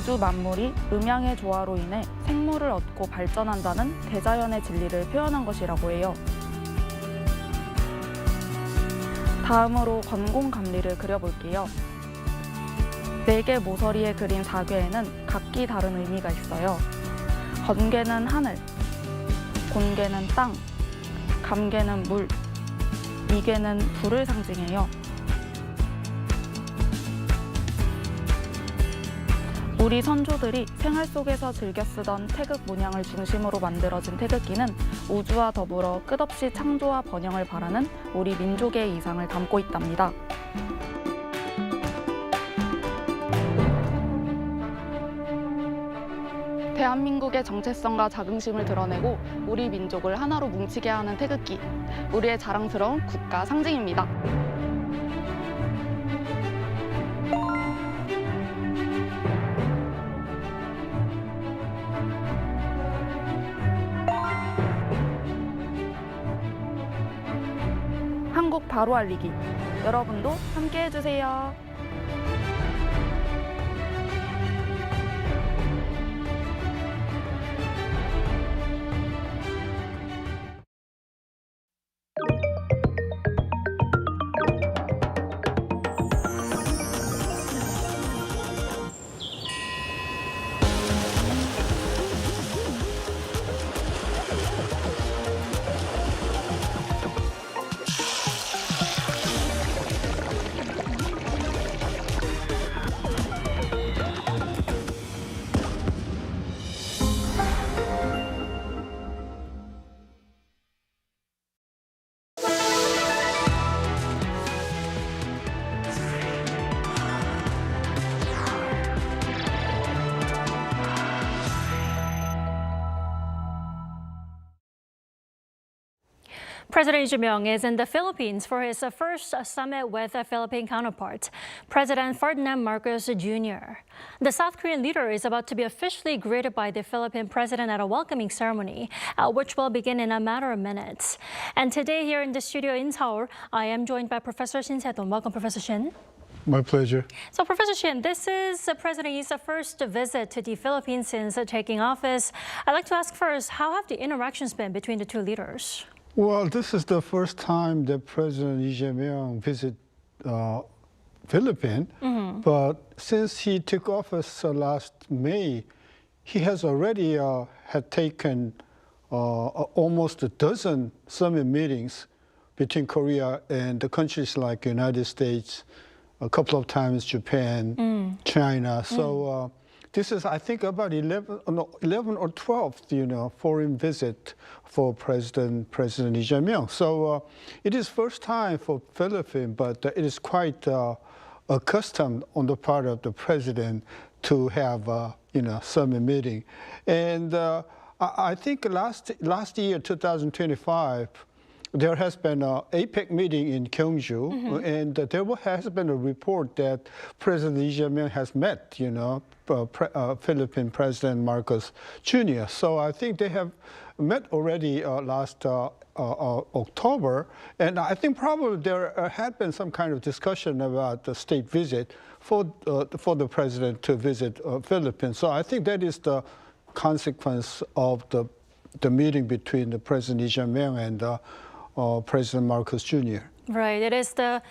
우주 만물이 음양의 조화로 인해 생물을 얻고 발전한다는 대자연의 진리를 표현한 것이라고 해요. 다음으로 건공감리를 그려볼게요. 4개 모서리에 그린 4괴에는 각기 다른 의미가 있어요. 건괴는 하늘, 곤괴는 땅, 감괴는 물, 이괴는 불을 상징해요. 우리 선조들이 생활 속에서 즐겨 쓰던 태극 문양을 중심으로 만들어진 태극기는 우주와 더불어 끝없이 창조와 번영을 바라는 우리 민족의 이상을 담고 있답니다. 대한민국의 정체성과 자긍심을 드러내고 우리 민족을 하나로 뭉치게 하는 태극기, 우리의 자랑스러운 국가 상징입니다. 한국 바로 알리기, 여러분도 함께 해주세요. President Lee Jae-myung is in the Philippines for his first summit with a Philippine counterpart, President Ferdinand Marcos Jr. The South Korean leader is about to be officially greeted by the Philippine president at a welcoming ceremony, which will begin in a matter of minutes. And today here in the studio in Seoul, I am joined by Professor Shin Se-dong. Welcome, Professor Shin. My pleasure. So, Professor Shin, this is President Lee's first visit to the Philippines since taking office. I'd like to ask first, how have the interactions been between the two leaders? Well, this is the first time that President Lee Jae-myung visit Philippines, but since he took office last May, he has already had taken almost a dozen summit meetings between Korea and the countries like United States, a couple of times Japan, China. So this is, I think, about 11 or 12th, foreign visit for President Lee Jae-myung. So it is first time for Philippines, but it is quite accustomed on the part of the president to have, summit meeting. And I think last year, 2025, there has been an APEC meeting in Gyeongju, and there has been a report that President Lee Jae-myung has met, Philippine President Marcos Jr. So I think they have met already last October, and I think probably there had been some kind of discussion about the state visit for the president to visit Philippines. So I think that is the consequence of the meeting between the President Lee Jae-myung and President Marcos Jr. Right. It is the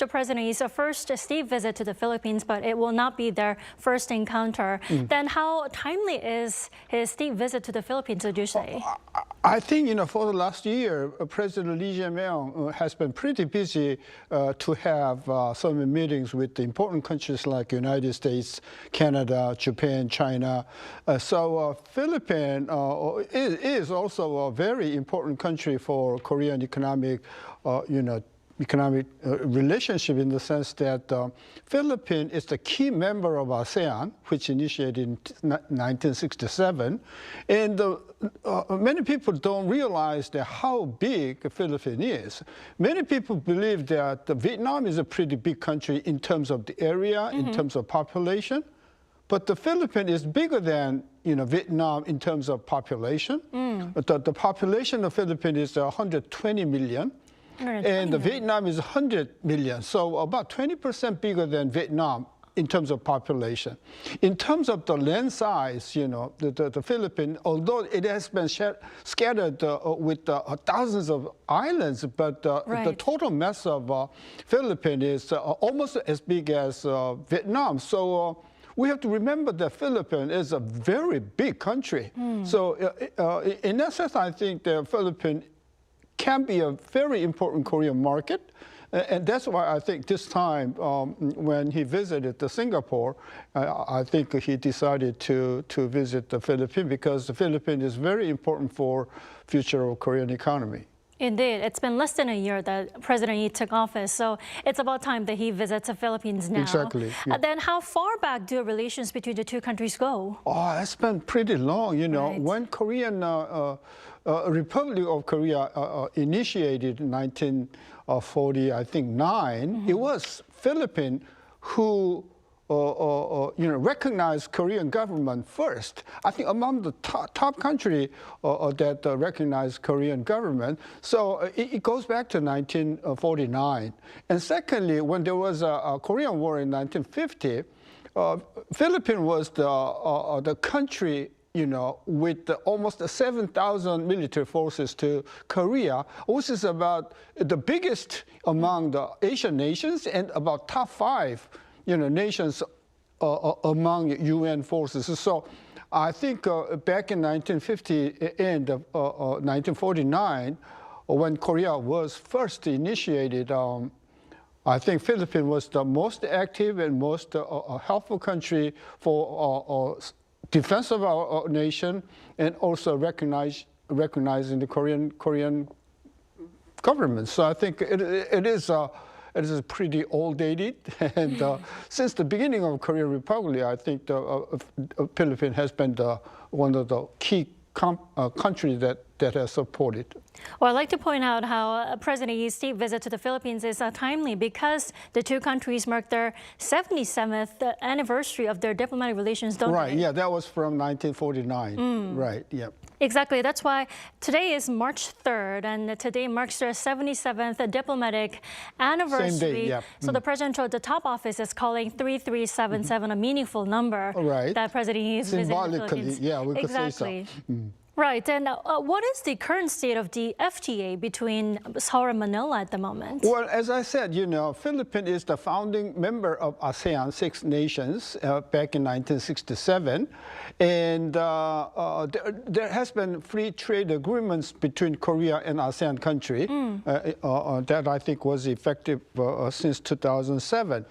President's first state visit to the Philippines, but it will not be their first encounter. Then how timely is his state visit to the Philippines, would you say? I think, for the last year, President Lee Jae-myung has been pretty busy to have some meetings with the important countries like United States, Canada, Japan, China. So Philippines is also a very important country for Korean economic relationship, in the sense that Philippines is the key member of ASEAN, which initiated in 1967. And many people don't realize that how big the Philippines is. Many people believe that Vietnam is a pretty big country in terms of the area, in terms of population. But the Philippines is bigger than Vietnam in terms of population. The population of the Philippines is 120 million. And Vietnam is 100 million, so about 20% bigger than Vietnam in terms of population. In terms of the land size, the Philippines, although it has been scattered with thousands of islands, but the total mass of Philippines is almost as big as Vietnam. So we have to remember that Philippines is a very big country. So in that sense, I think the Philippines can be a very important Korean market. And that's why I think this time, when he visited Singapore, I think he decided to visit the Philippines because the Philippines is very important for future of Korean economy. Indeed. It's been less than a year that President Lee took office, so it's about time that he visits the Philippines now. Exactly. Yeah. Then how far back do relations between the two countries go? Oh, it's been pretty long, Right. When Korean Republic of Korea initiated in 1940, I think, 9, it was Philippines who recognized Korean government first. I think among the top country that recognized Korean government. So it goes back to 1949. And secondly, when there was a Korean War in 1950, Philippines was the country with almost 7,000 military forces to Korea, which is about the biggest among the Asian nations and about top 5 nations among UN forces. So I think back in 1950 and 1949, when Korea was first initiated, I think Philippines was the most active and most helpful country for defense of our nation and also recognizing the Korean government. So I think it is pretty old-dated, and since the beginning of Korean Republic, I think the Philippines has been one of the key countries that has supported. Well, I'd like to point out how President Lee's state visit to the Philippines is timely because the two countries mark their 77th anniversary of their diplomatic relations, don't Right, they? yeah, that was from 1949. Right, yeah. Exactly. That's why today is March 3rd, and today marks their 77th diplomatic anniversary. Same day, yeah. So the president at the top office is calling 3377 a meaningful number Right. that President Lee is visiting the Symbolically, Philippines. yeah, we could say so. Exactly. Right. And what is the current state of the FTA between Seoul and Manila at the moment? Well, as I said, Philippines is the founding member of ASEAN, 6 nations, back in 1967. And there has been free trade agreements between Korea and ASEAN country that I think was effective since 2007.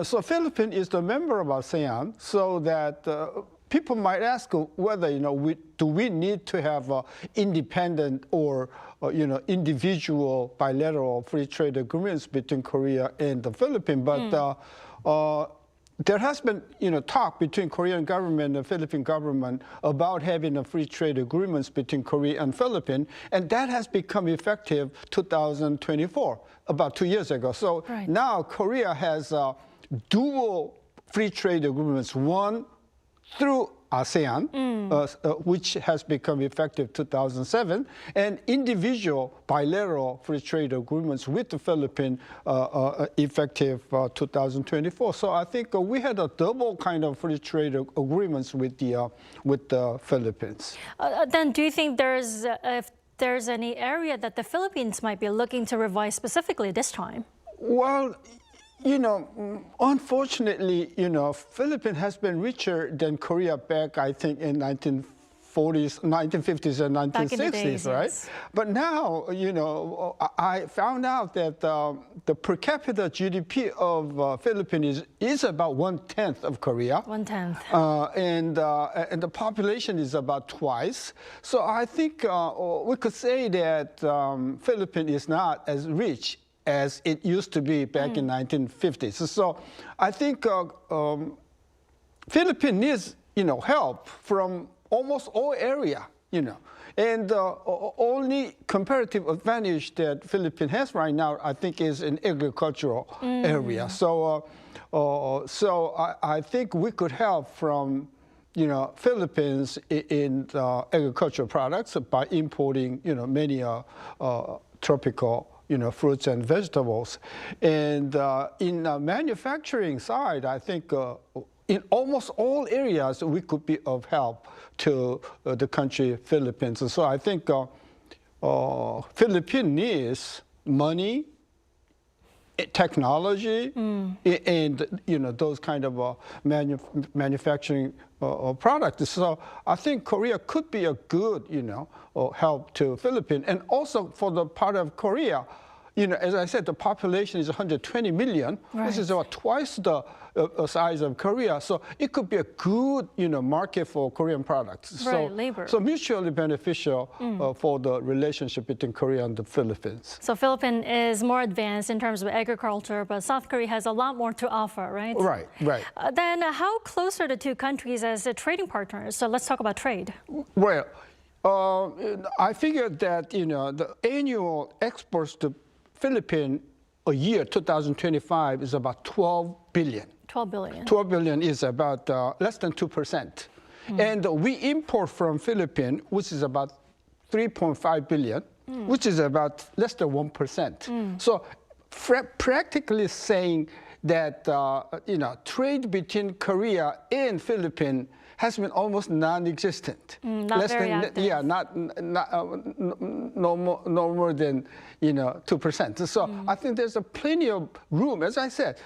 So Philippines is the member of ASEAN, so that people might ask whether, do we need to have independent or, individual bilateral free trade agreements between Korea and the Philippines? But there has been, talk between Korean government and the Philippine government about having a free trade agreements between Korea and Philippines, and that has become effective 2024, about 2 years ago. So now Korea has dual free trade agreements, one through ASEAN, which has become effective 2007, and individual bilateral free trade agreements with the Philippines effective 2024. So I think we had a double kind of free trade agreements with the Philippines. Then do you think if there's any area that the Philippines might be looking to revise specifically this time? Well, unfortunately, Philippines has been richer than Korea back, I think, in 1950s and 1960s, Back in the days, right? yes. But now, I found out that the per capita GDP of Philippines is about 1/10 of Korea. 1/10. And the population is about twice. So I think we could say that Philippines is not as rich as it used to be back in 1950s. So I think Philippines needs, help from almost all area, And the only comparative advantage that Philippines has right now, I think, is in agricultural area. So I think we could help from, Philippines in agricultural products by importing, many tropical fruits and vegetables. And in the manufacturing side, I think in almost all areas we could be of help to the country Philippines. And so I think Philippines needs money, technology, and those kind of manufacturing products. So I think Korea could be a good help to Philippines, and also for the part of Korea. As I said, the population is 120 million, which is about twice the size of Korea. So it could be a good, market for Korean products. Right, labor. So mutually beneficial for the relationship between Korea and the Philippines. So Philippines is more advanced in terms of agriculture, but South Korea has a lot more to offer, right? Right, right. Then how close are the two countries as trading partners? So let's talk about trade. Well, I figured that, the annual exports to Philippines a year, 2025, is about 12 billion. 12 billion. 12 billion is about less than 2%. And we import from Philippines, which is about 3.5 billion, which is about less than 1%. So practically saying that, trade between Korea and Philippines has been almost non-existent. Not very active. Yeah, no more than 2%. So I think there's plenty of room. As I said,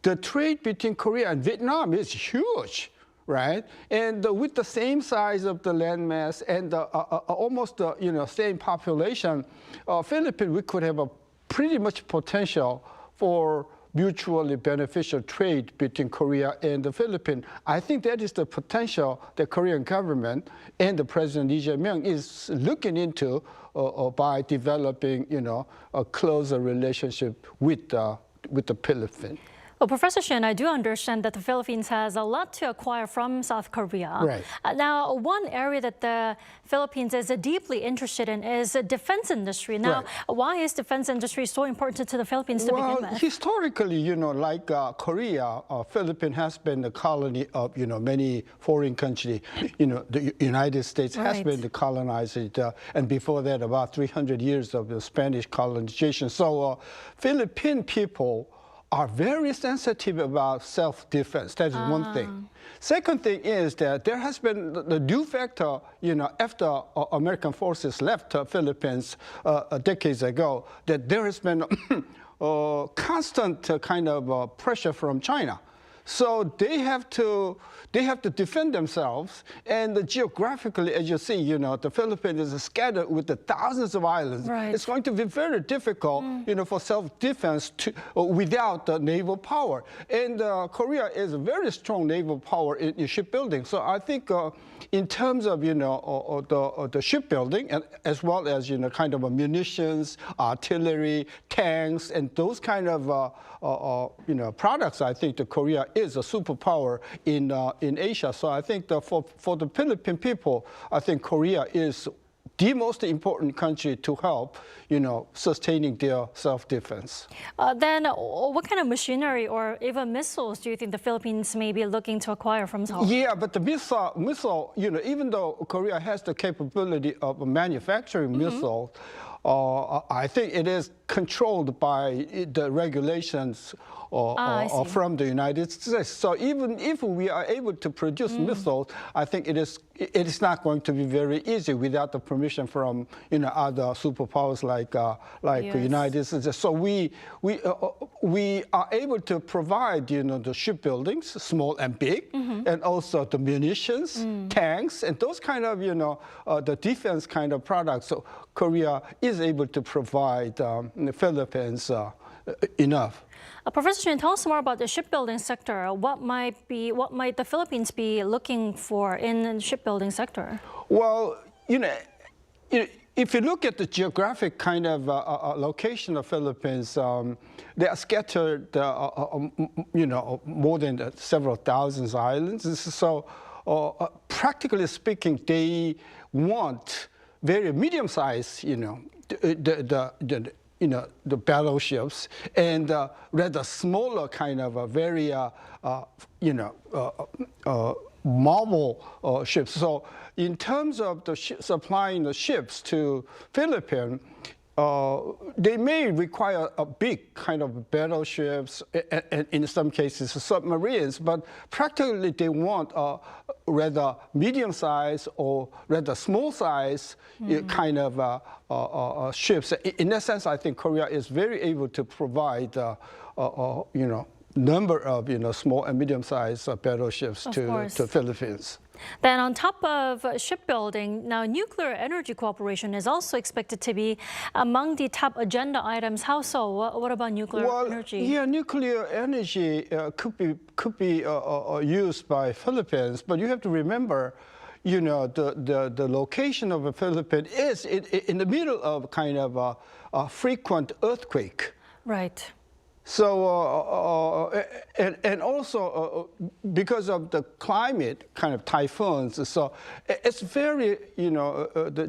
the trade between Korea and Vietnam is huge, right? And with the same size of the landmass and almost the same population, Philippines, we could have a pretty much potential for mutually beneficial trade between Korea and the Philippines. I think that is the potential the Korean government and the President Lee Jae-myung is looking into by developing, a closer relationship with the Philippines. Well, Professor Shin, I do understand that the Philippines has a lot to acquire from South Korea. Right. Now, one area that the Philippines is deeply interested in is the defense industry. Now, why is defense industry so important to the Philippines to begin with? Historically, like Korea, Philippines has been the colony of, many foreign countries. The United States has been the colonizer, and before that, about 300 years of the Spanish colonization. So Philippine people are very sensitive about self-defense. That is one thing. Second thing is that there has been the new factor, after American forces left Philippines decades ago, that there has been constant kind of pressure from China. So they have to defend themselves, and geographically, as you see, the Philippines is scattered with the thousands of islands. Right. It's going to be very difficult, for self-defense without the naval power. And Korea is a very strong naval power in shipbuilding. So I think in terms of the shipbuilding, and as well as kind of munitions, artillery, tanks, and those kind of products, I think that Korea is a superpower in Asia. So I think that for the Philippine people, I think Korea is the most important country to help, sustaining their self-defense. Then what kind of machinery or even missiles do you think the Philippines may be looking to acquire from South? Yeah, but the missile, even though Korea has the capability of manufacturing missiles, I think it is controlled by the regulations from the United States. So even if we are able to produce missiles, I think it is not going to be very easy without the permission from other superpowers like the United States. So we are able to provide the shipbuildings, small and big, and also the munitions, tanks, and those kind of the defense kind of products. So Korea is able to provide the Philippines enough. Professor Shin, tell us more about the shipbuilding sector. What might the Philippines be looking for in the shipbuilding sector? Well, if you look at the geographic kind of location of Philippines, they are scattered, more than several thousand islands. So, practically speaking, they want very medium-sized, the battleships, and rather smaller kind of a very, mobile ships. So in terms of the supplying the ships to Philippines, they may require a big kind of battleships and in some cases submarines, but practically they want rather medium-sized or rather small-sized kind of ships. In that sense, I think Korea is very able to provide, number of small and medium-sized battleships to Philippines. Then on top of shipbuilding, now nuclear energy cooperation is also expected to be among the top agenda items. How so? What about nuclear energy? Yeah, nuclear energy could be used by Philippines, but you have to remember, the location of the Philippines is in the middle of kind of a frequent earthquake. Right. So, and also because of the climate, kind of typhoons, so it's very,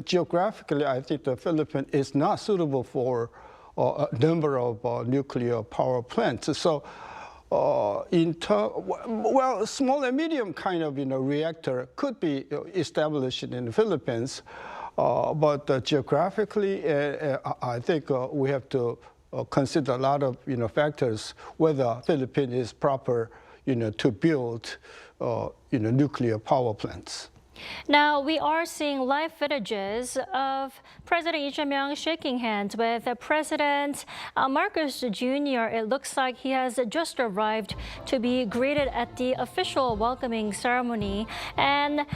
geographically, I think the Philippines is not suitable for a number of nuclear power plants. So, small and medium kind of, reactor could be established in the Philippines, but geographically, I think we have to consider a lot of factors whether Philippines is proper to build nuclear power plants. Now, we are seeing live footages of President Lee Jae-myung shaking hands with President Marcos Jr. It looks like he has just arrived to be greeted at the official welcoming ceremony. And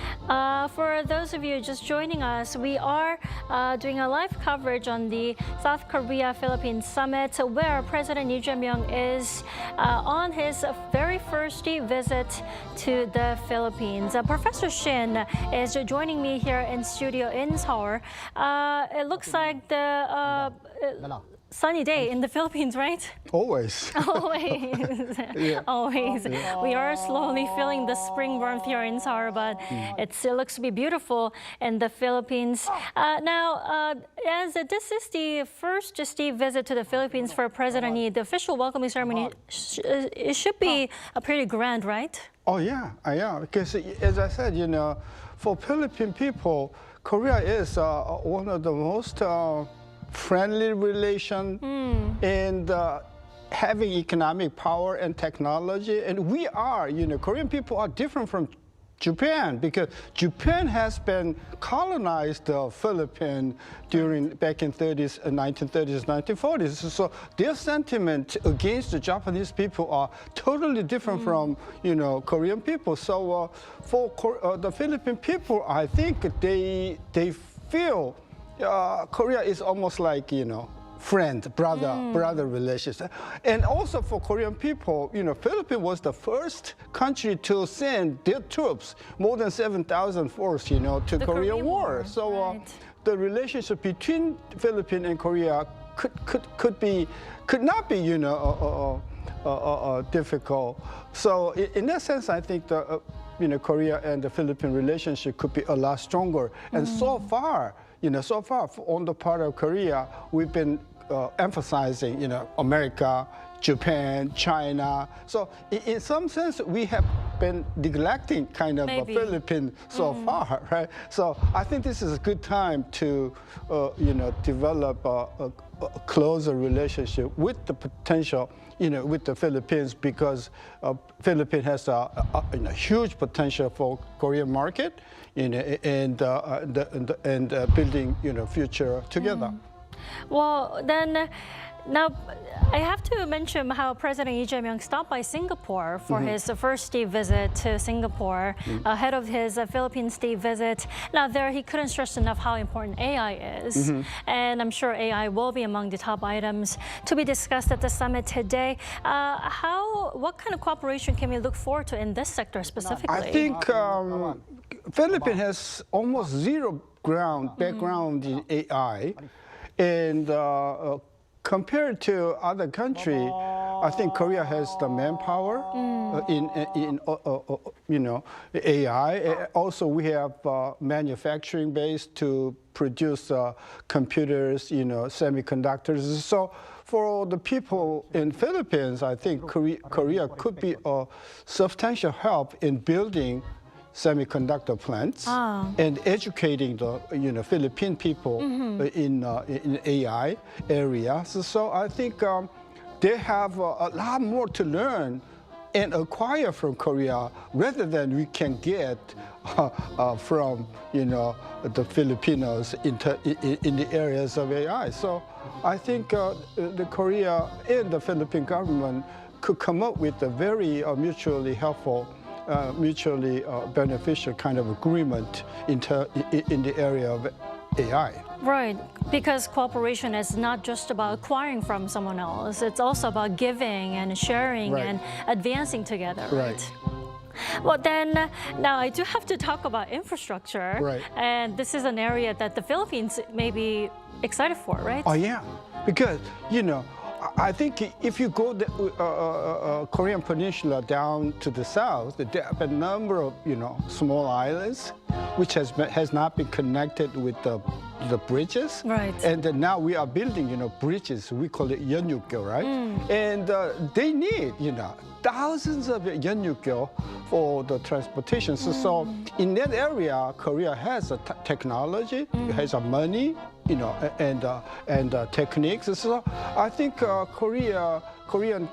for those of you just joining us, we are doing a live coverage on the South Korea-Philippines Summit, where President Lee Jae-myung is on his very first visit to the Philippines. Professor Shin is joining me here in studio in Seoul. It looks like the sunny day in the Philippines, right? Always. Always. Yeah. Always. We are slowly feeling the spring warmth here in Seoul, but it looks to be beautiful in the Philippines. Now, as this is the first visit to the Philippines for President Lee, the official welcoming ceremony, it should be pretty grand, right? Oh, yeah, because as I said, for Philippine people, Korea is one of the most friendly relation and having economic power and technology. And we are, Korean people are different from Japan, because Japan has been colonized the Philippines back in 1930s, 1940s. So their sentiment against the Japanese people are totally different from, Korean people. So for the Philippine people, I think they feel Korea is almost like, friend, brother relationship. And also for Korean people, Philippines was the first country to send their troops, more than 7,000 force, to the Korean War. So right. The relationship between Philippines and Korea could not be, difficult. So in that sense, I think the, Korea and the Philippine relationship could be a lot stronger. And so far on the part of Korea, we've been emphasizing, America, Japan, China. So in some sense, we have been neglecting kind of Philippines so far, right? So I think this is a good time to, develop a closer relationship with the potential, with the Philippines, because Philippines has a huge potential for Korean market, and building, future together. Well, then, now I have to mention how President Lee Jae-myung stopped by Singapore for his first state visit to Singapore, ahead of his Philippine state visit. Now there, he couldn't stress enough how important AI is. And I'm sure AI will be among the top items to be discussed at the summit today. What kind of cooperation can we look forward to in this sector specifically? I think Philippines has almost zero background in AI. And compared to other countries, I think Korea has the manpower in AI. Also, we have manufacturing base to produce computers, semiconductors. So for the people in Philippines, I think Korea could be a substantial help in building semiconductor plants and educating the Philippine people in AI areas. So I think they have a lot more to learn and acquire from Korea rather than we can get from the Filipinos in the areas of AI. So I think the Korea and the Philippine government could come up with a very mutually helpful, mutually beneficial kind of agreement in the area of AI. Right, because cooperation is not just about acquiring from someone else. It's also about giving and sharing and advancing together, right? Well, then, now I do have to talk about infrastructure. Right. And this is an area that the Philippines may be excited for, right? Oh, yeah. Because, I think if you go the Korean Peninsula down to the south, there are a number of, small islands which has not been connected with the bridges. Right. And now we are building, bridges. We call it yeonnyukgyo, right? And they need, thousands of yeonnyukgyo for the transportation. So in that area, Korea has a technology, has a money, and techniques. So I think Korean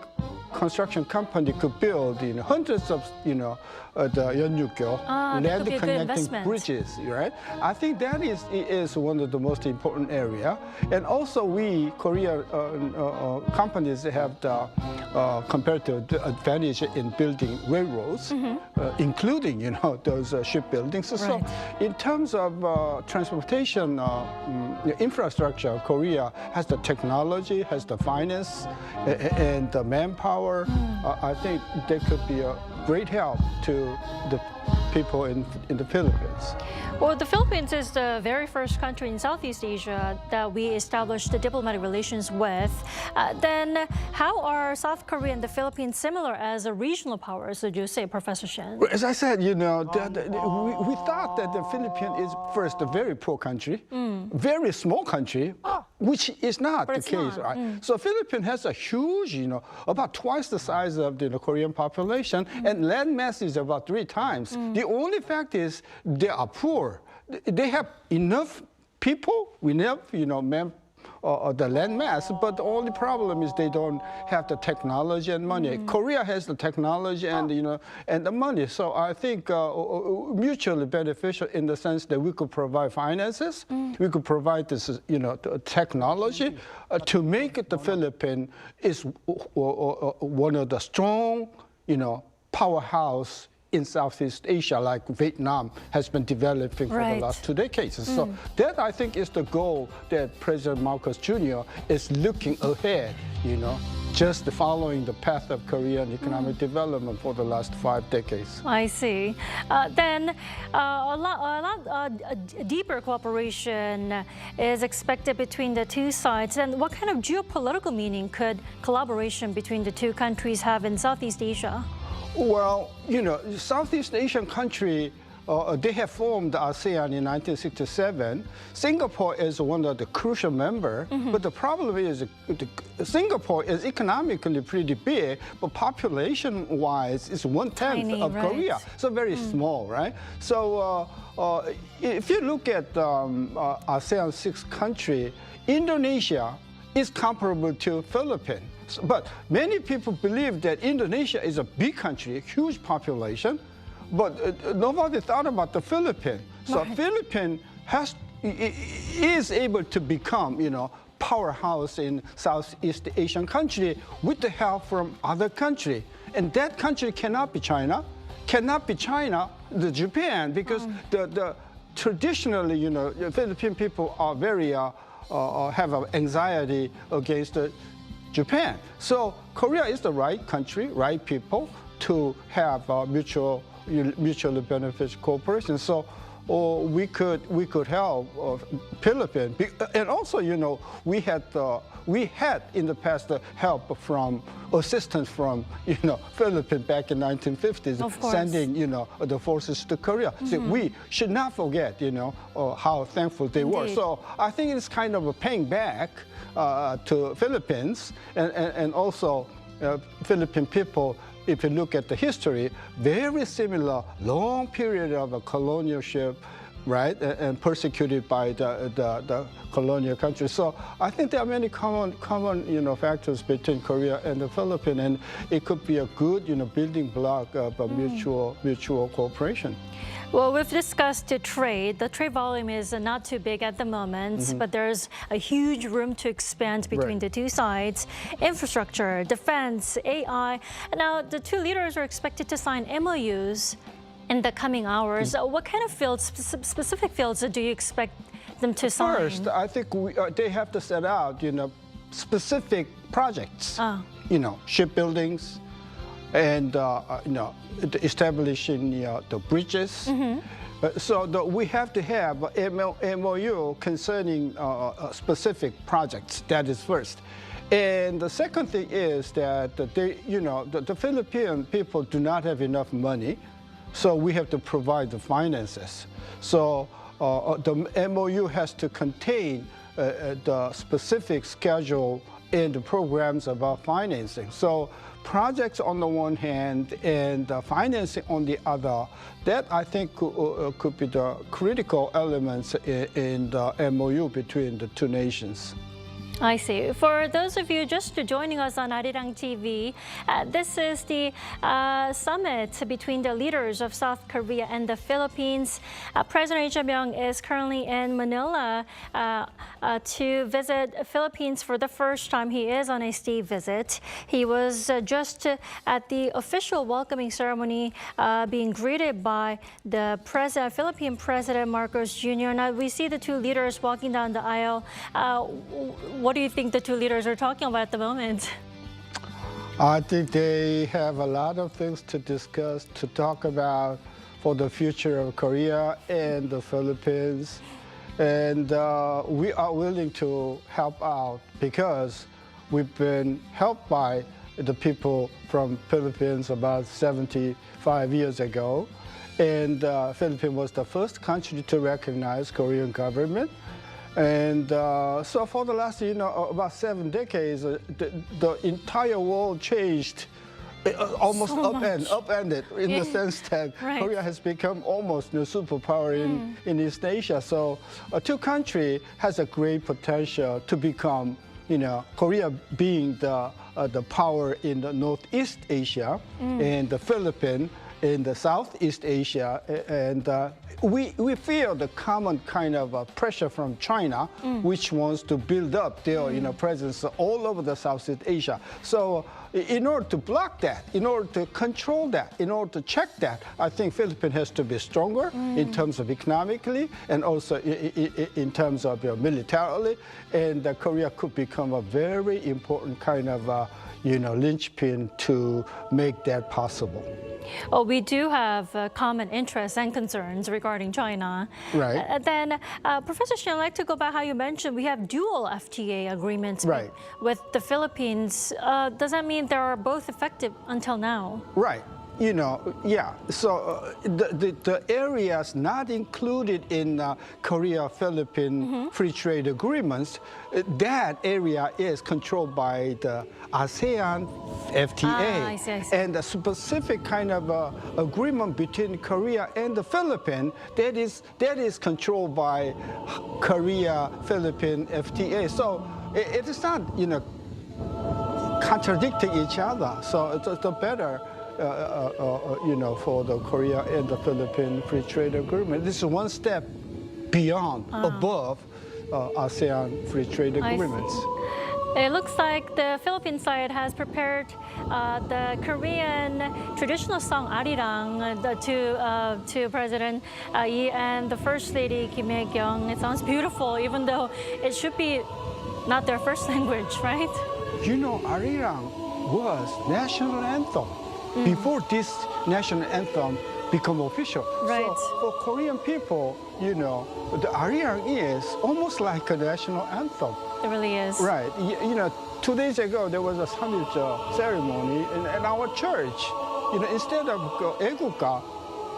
construction company could build hundreds of the yeonnyukgyo land connecting bridges, right? I think that is one of the most important area. And also we Korean companies have the comparative advantage in building railroads, including those shipbuilding. So in terms of transportation infrastructure, Korea has the technology, has the finance, and the manpower. I think they could be a great help to the people in the Philippines. Well, the Philippines is the very first country in Southeast Asia that we established the diplomatic relations with. Then how are South Korea and the Philippines similar as a regional powers, would you say, Professor Shen? As I said, we thought that the Philippines is first a very poor country, very small country, which is not the case, right? So Philippines has a huge, about twice the size of the Korean population, and land mass is about 3 times. The only fact is they are poor. They have enough people, enough, the land mass, but the only problem is they don't have the technology and money. Korea has the technology and and the money. So I think mutually beneficial in the sense that we could provide finances, we could provide this, the technology to make the Philippines is one of the strong, powerhouse in Southeast Asia, like Vietnam has been developing for the last 2 decades. So that, I think, is the goal that President Marcos Jr. is looking ahead, just following the path of Korean economic development for the last 5 decades. I see. Then a lot deeper cooperation is expected between the two sides. And what kind of geopolitical meaning could collaboration between the two countries have in Southeast Asia? Well, Southeast Asian country, they have formed ASEAN in 1967. Singapore is one of the crucial members, but the problem is Singapore is economically pretty big, but population-wise, it's 1/10 of Korea, so very small, right? So if you look at ASEAN 6 country, Indonesia is comparable to Philippines. But many people believe that Indonesia is a big country, a huge population, but nobody thought about the Philippines. So Philippines is able to become, powerhouse in Southeast Asian country with the help from other country. And that country cannot be China, the Japan, because the traditionally, the Philippine people are very have anxiety against Japan. So Korea is the right country, right people to have mutually beneficial cooperation. So we could help Philippines, and also we had in the past help from assistance from Philippines back in 1950s, sending the forces to Korea. So we should not forget how thankful they were. So I think it's kind of a paying back to Philippines and also Philippine people if you look at the history, very similar, long period of a colonialship, right, and persecuted by the colonial countries. So I think there are many common factors between Korea and the Philippines, and it could be a good building block of a mutual cooperation. Well, we've discussed trade. The trade volume is not too big at the moment, but there's a huge room to expand between the two sides. Infrastructure, defense, AI. Now, the two leaders are expected to sign MOUs in the coming hours. What kind of fields, specific fields, do you expect them to sign? First, I think they have to set out, specific projects. Shipbuildings, and establishing the bridges. So we have to have a MOU concerning specific projects. That is first. And the second thing is that the Philippine people do not have enough money, so we have to provide the finances. So the MOU has to contain the specific schedule and the programs about financing. So projects on the one hand and financing on the other, that I think could be the critical elements in the MOU between the two nations. I see. For those of you just joining us on Arirang TV, this is the summit between the leaders of South Korea and the Philippines. President Lee Jae-myung is currently in Manila to visit Philippines for the first time. He is on a state visit. He was just at the official welcoming ceremony being greeted by the Philippine President Marcos Jr. Now, we see the two leaders walking down the aisle. What do you think the two leaders are talking about at the moment? I think they have a lot of things to discuss, to talk about for the future of Korea and the Philippines. And we are willing to help out because we've been helped by the people from Philippines about 75 years ago. And Philippines was the first country to recognize Korean government. And so for the last, about 7 decades, the entire world changed, almost upended in the sense that Korea has become almost a superpower in East Asia. So two countries has a great potential to become, Korea being the power in the Northeast Asia and the Philippines in the Southeast Asia, and we feel the common kind of pressure from China, which wants to build up their presence all over the Southeast Asia. So in order to block that, in order to control that, in order to check that, I think Philippines has to be stronger in terms of economically and also in terms of militarily, and Korea could become a very important kind of linchpin to make that possible. Well, we do have common interests and concerns regarding China. Right. Then, Professor Shin, I'd like to go back how you mentioned we have dual FTA agreements with the Philippines. Does that mean they are both effective until now? Right. Yeah. So the areas not included in Korea-Philippine free trade agreements, that area is controlled by the ASEAN FTA. I see. And the specific kind of agreement between Korea and the Philippines, that is controlled by Korea-Philippine FTA. So it is not, contradicting each other. So it's a better for the Korea and the Philippine free trade agreement. This is one step beyond, above ASEAN free trade agreements. It looks like the Philippine side has prepared the Korean traditional song Arirang to President Lee and the First Lady Kim Hye-kyung. It sounds beautiful, even though it should be not their first language, right? Arirang was national anthem before this national anthem become official. Right. So for Korean people, the Arirang is almost like a national anthem. It really is. Right. 2 days ago, there was a summit ceremony in our church. Instead of Taegeukgi,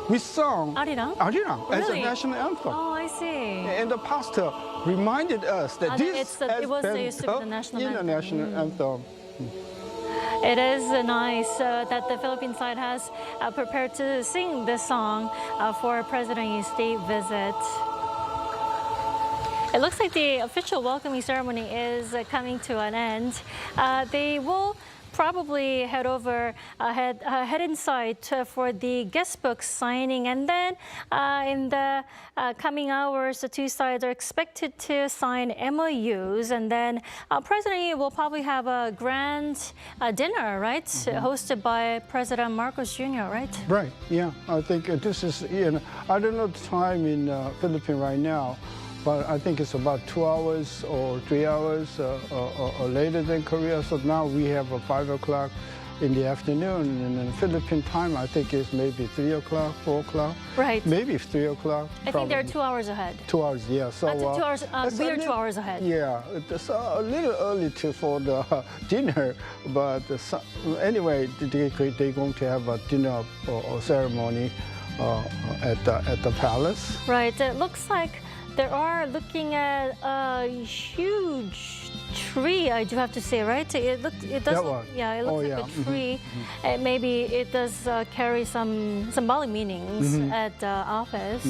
we sung Arirang? Arirang as a Really? national anthem. Oh, I see. And the pastor reminded us that this it was has been the national anthem. national anthem. It is nice that the Philippine side has prepared to sing this song for President Yi's state visit. It looks like the official welcoming ceremony is coming to an end. They will probably head inside for the guest book signing, and then in the coming hours, the two sides are expected to sign MOUs, and then President Yi will probably have a grand dinner, right? Hosted by President Marcos Jr., right? Right, yeah. I think this is, I don't know the time in Philippines right now, but I think it's about 2 hours or 3 hours or later than Korea. So now we have a 5 o'clock in the afternoon, and in Philippine time, I think it's maybe 3 o'clock, 4 o'clock. Right. Maybe 3 o'clock. I think they're 2 hours ahead. 2 hours, yeah. So 2 hours. We are 2 hours ahead. Yeah, it's a little early for the dinner, but anyway, they're going to have a dinner or ceremony at the palace. Right. It looks like they are looking at a huge tree, I do have to say, right? It does. Yeah, it looks like a tree. Maybe it does carry some symbolic meanings at the office.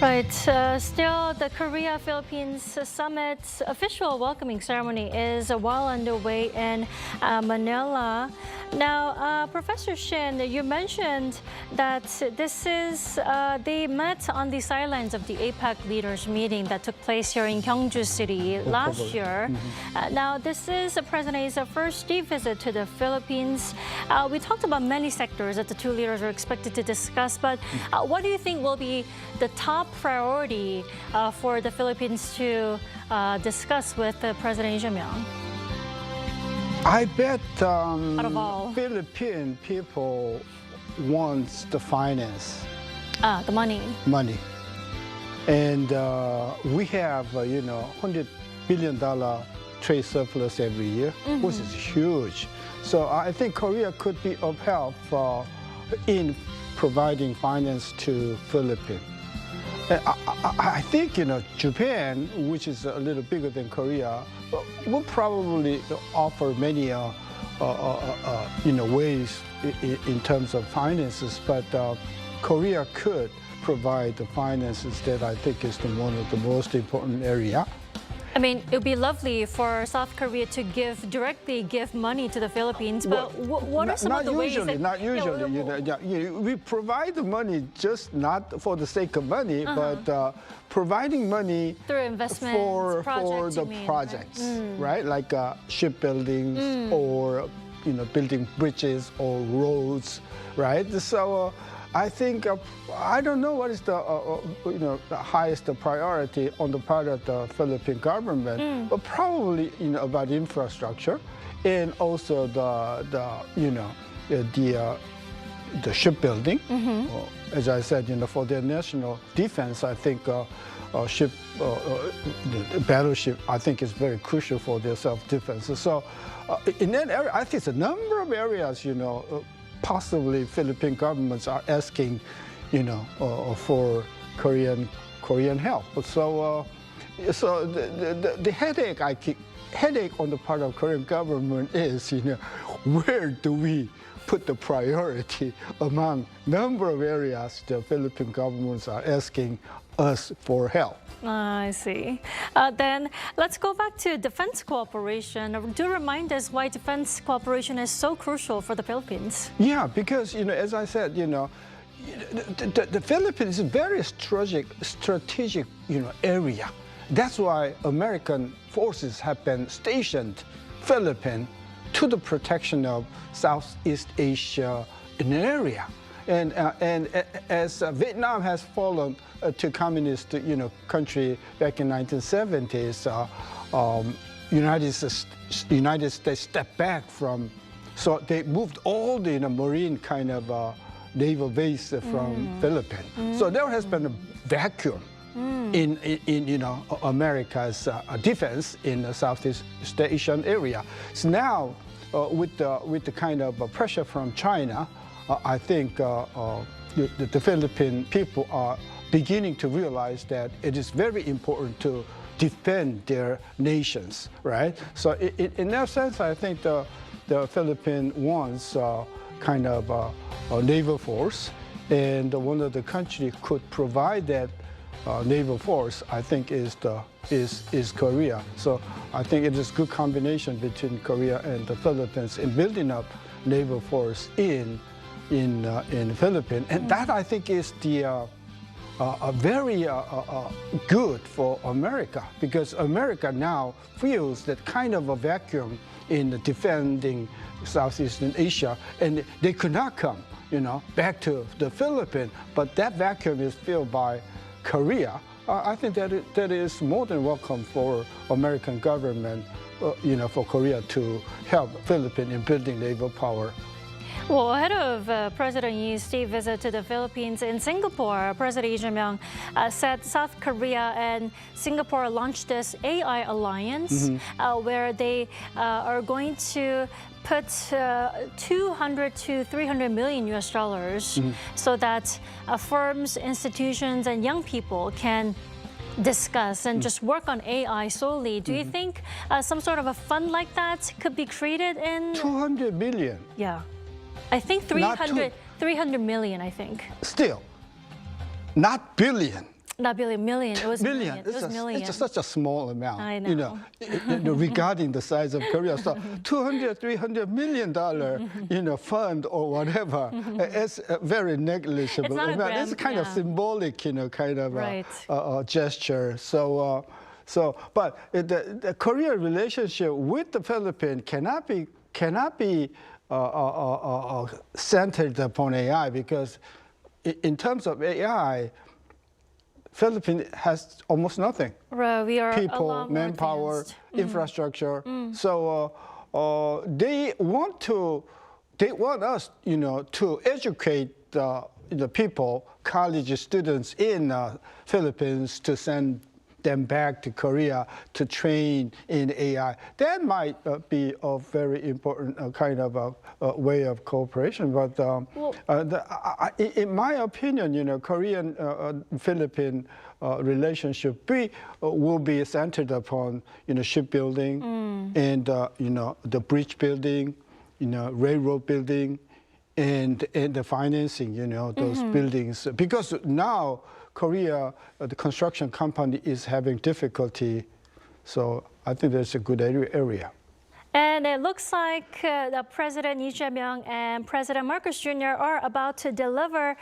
Right. Still, the Korea-Philippines Summit official welcoming ceremony is well underway in Manila. Now, Professor Shin, you mentioned that this is, they met on the sidelines of the APEC leaders meeting that took place here in Gyeongju City last year. Now, this is President Yi's first state visit to the Philippines. We talked about many sectors that the two leaders are expected to discuss, but what do you think will be the top priority for the Philippines to discuss with President Lee Jae-myung? I bet Out of all. Philippine people wants the finance. The money. Money. And we have, $100 billion trade surplus every year, which is huge. So I think Korea could be of help in providing finance to Philippines. I think, Japan, which is a little bigger than Korea, will probably offer many, ways in terms of finances. But Korea could provide the finances that I think is one of the most important area. I mean, it would be lovely for South Korea to directly give money to the Philippines, but what are some of the ways that... Not usually. We provide the money just not for the sake of money, but providing money through investments, for projects, the projects, right? Like shipbuilding or building bridges or roads, right? So I think I don't know what is the the highest priority on the part of the Philippine government, but probably about infrastructure and also the shipbuilding. As I said, for their national defense, I think battleship I think is very crucial for their self-defense. So in that area, I think it's a number of areas possibly Philippine governments are asking, for Korean help. So the headache on the part of Korean government is, where do we put the priority among number of areas the Philippine governments are asking us for help? I see. Then let's go back to defense cooperation. Do remind us why defense cooperation is so crucial for the Philippines. Yeah, because as I said, the Philippines is a very strategic area. That's why American forces have been stationed Philippines to the protection of Southeast Asia in an area. And as Vietnam has fallen to communist country back in 1970s, United States stepped back from, so they moved all the marine kind of naval base from Philippines. So there has been a vacuum in America's defense in the Southeast Asian area. So now with the kind of pressure from China, I think the Philippine people are beginning to realize that it is very important to defend their nations, right? So in that sense, I think the Philippines wants kind of a naval force, and one of the countries could provide that naval force, I think, is Korea. So I think it is a good combination between Korea and the Philippines in building up naval force in the Philippines, and that I think is the very good for America, because America now feels that kind of a vacuum in defending Southeastern Asia, and they could not come, back to the Philippines, but that vacuum is filled by Korea. I think that is more than welcome for American government, for Korea to help Philippines in building naval power. Well, ahead of President Yi's state visit to the Philippines in Singapore, President Lee Jae-myung said South Korea and Singapore launched this AI alliance where they are going to put 200 to 300 million US dollars so that firms, institutions, and young people can discuss and just work on AI solely. Do you think some sort of a fund like that could be created in... 200 billion. Yeah. I think 300 million, I think. Still, not billion. Not billion, million. It was million. It It's, was million. it's such a small amount. I know. Regarding the size of Korea. So $200-300 million, fund or whatever, it's a very negligible It's not a amount. grand, It's kind of symbolic, kind of Right. gesture. But the Korea relationship with the Philippines cannot be centered upon AI, because in terms of AI, Philippines has almost nothing. Right, we are a People, lot more manpower, advanced. infrastructure. So they want us, to educate the people, college students in Philippines, to send them back to Korea to train in AI. That might be a very important kind of way of cooperation. But in my opinion, Korean-Philippine relationship will be centered upon shipbuilding and the bridge building, railroad building, and the financing, those buildings, because now Korea, the construction company, is having difficulty. So I think that's a good area. And it looks like the President Lee Jae-myung and President Marcos Jr. are about to deliver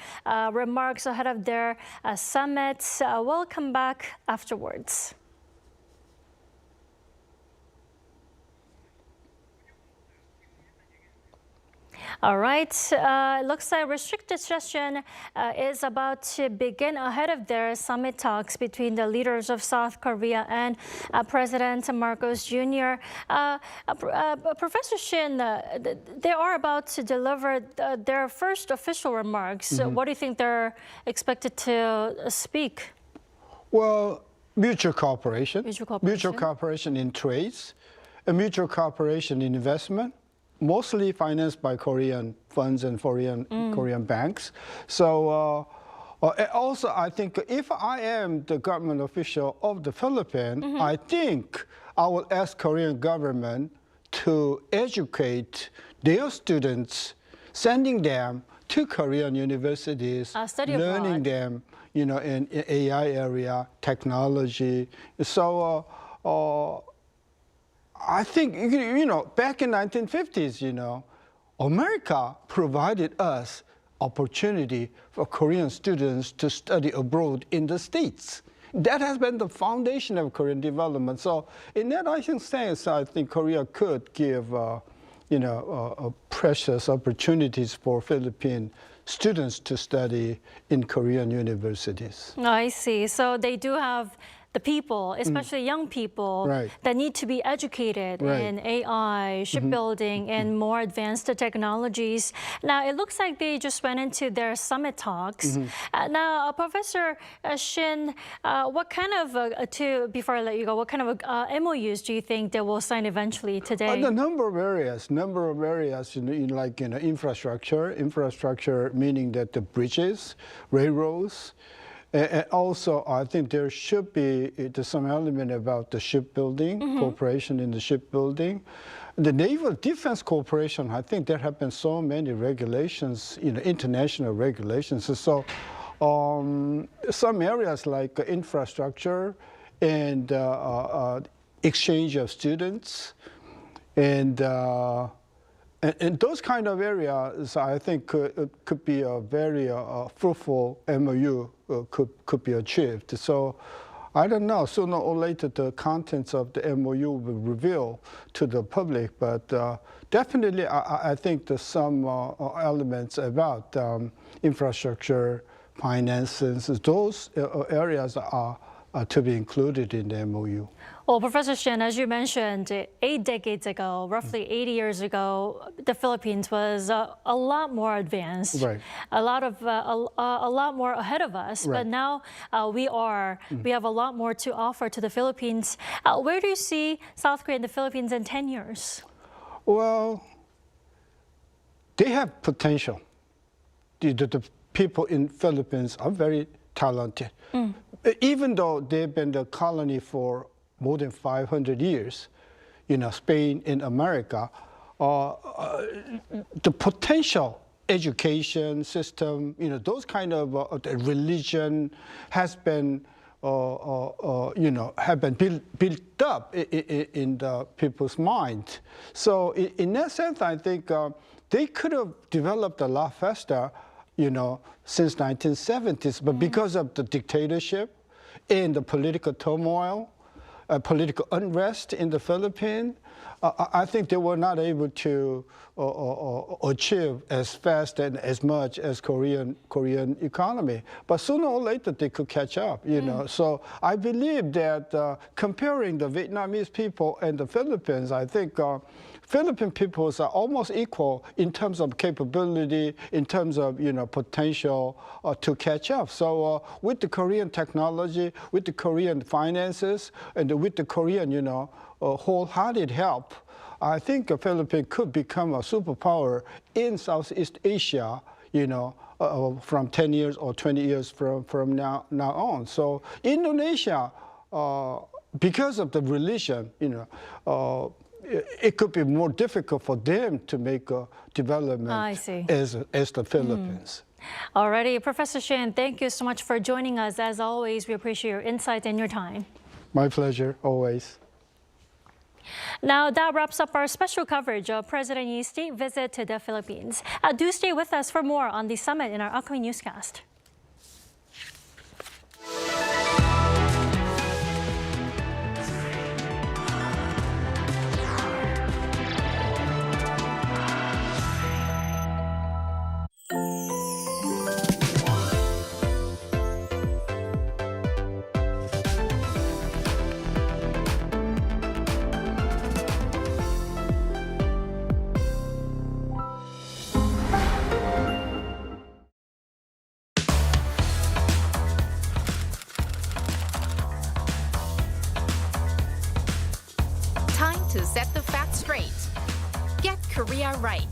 remarks ahead of their summit. We'll come back afterwards. All right, it looks like restricted session is about to begin ahead of their summit talks between the leaders of South Korea and President Marcos Jr. Professor Shin, they are about to deliver their first official remarks. What do you think they're expected to speak? Well, mutual cooperation. Mutual cooperation in trades, and mutual cooperation in investment, mostly financed by Korean funds and Korean banks. So also, I think if I am the government official of the Philippines, I think I will ask Korean government to educate their students, sending them to Korean universities, learning them, in AI area, technology. So I think, back in 1950s, America provided us opportunity for Korean students to study abroad in the States. That has been the foundation of Korean development. So in that sense, I think Korea could give, precious opportunities for Philippine students to study in Korean universities. I see. So they do have the people, especially young people, that need to be educated in AI, shipbuilding, and more advanced technologies. Now, it looks like they just went into their summit talks. Now, Professor Shin, what kind of, before I let you go, what kind of MOUs do you think they will sign eventually today? The number of areas, infrastructure meaning that the bridges, railroads, And also, I think there should be some element about the shipbuilding, cooperation in the shipbuilding. The Naval Defense Corporation, I think there have been so many regulations, international regulations. So some areas like infrastructure and exchange of students and those kind of areas, I think could be a very fruitful MOU could be achieved. So I don't know, sooner or later the contents of the MOU will reveal to the public, but definitely I think there's some elements about infrastructure, finances, those areas are to be included in the MOU. Well, Professor Shin, as you mentioned, 8 decades ago, roughly 80 years ago, the Philippines was a lot more advanced, Right. a lot more ahead of us. Right. But now we have a lot more to offer to the Philippines. Where do you see South Korea and the Philippines in 10 years? Well, they have potential. The people in Philippines are very talented. Even though they've been the colony for more than 500 years, Spain and America, the potential education system, those kind of religion has been, have been built up in the people's mind. So in that sense, I think they could have developed a lot faster, since 1970s, but because of the dictatorship and the political turmoil, political unrest in the Philippines, I think they were not able to achieve as fast and as much as Korean economy. But sooner or later they could catch up, So I believe that comparing the Vietnamese people and the Philippines, I think Philippine peoples are almost equal in terms of capability, in terms of potential to catch up. So with the Korean technology, with the Korean finances, and with the Korean wholehearted help, I think the Philippines could become a superpower in Southeast Asia, from 10 years or 20 years from now on. So Indonesia, because of the religion, it could be more difficult for them to make a development as the Philippines. Alrighty, Professor Shin, thank you so much for joining us. As always, we appreciate your insight and your time. My pleasure, always. Now, that wraps up our special coverage of President Yee's state visit to the Philippines. Do stay with us for more on the summit in our upcoming newscast. To set the facts straight. Get Korea right.